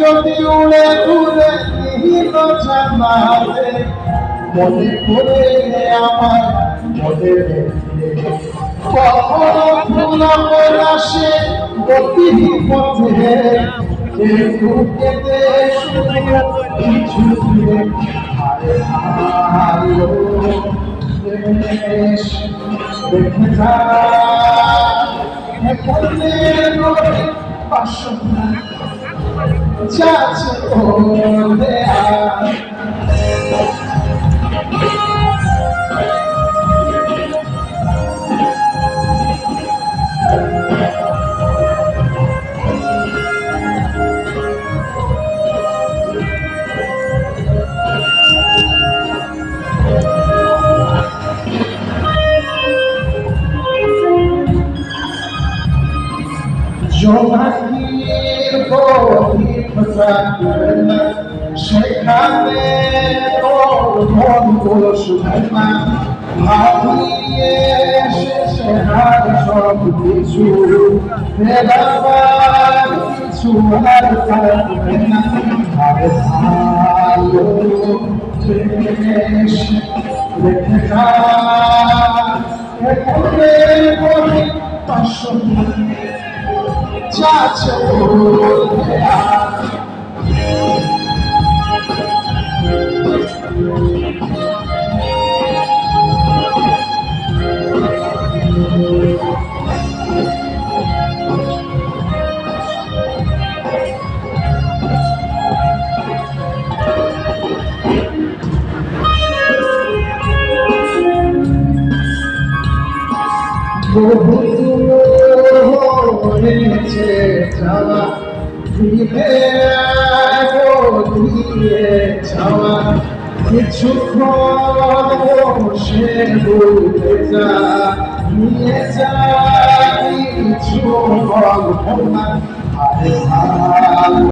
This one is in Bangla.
যদি উড়ে উড়ে নিহিত জানাতে মনে করে আমার মনে কখনো ফুলাবে আসে গতি পথে একটু কেটে কিছু দেখে যা বাসনা যাচ্ছে ওরে জোনাকির বহির্ভাগ সেখানে মন শুনে না ভাবিয়ে শেষে হার সব কিছু ফেরাবার কিছু আর থাকবে না আরে ভালো বেশ রেখে যা বাসনা যাচ্ছে হয়েছে যাওয়া ধীরে ধীরে যাওয়া কিছুক্ষণ সে বলতে যা নিয়ে যা কিছু গল্প না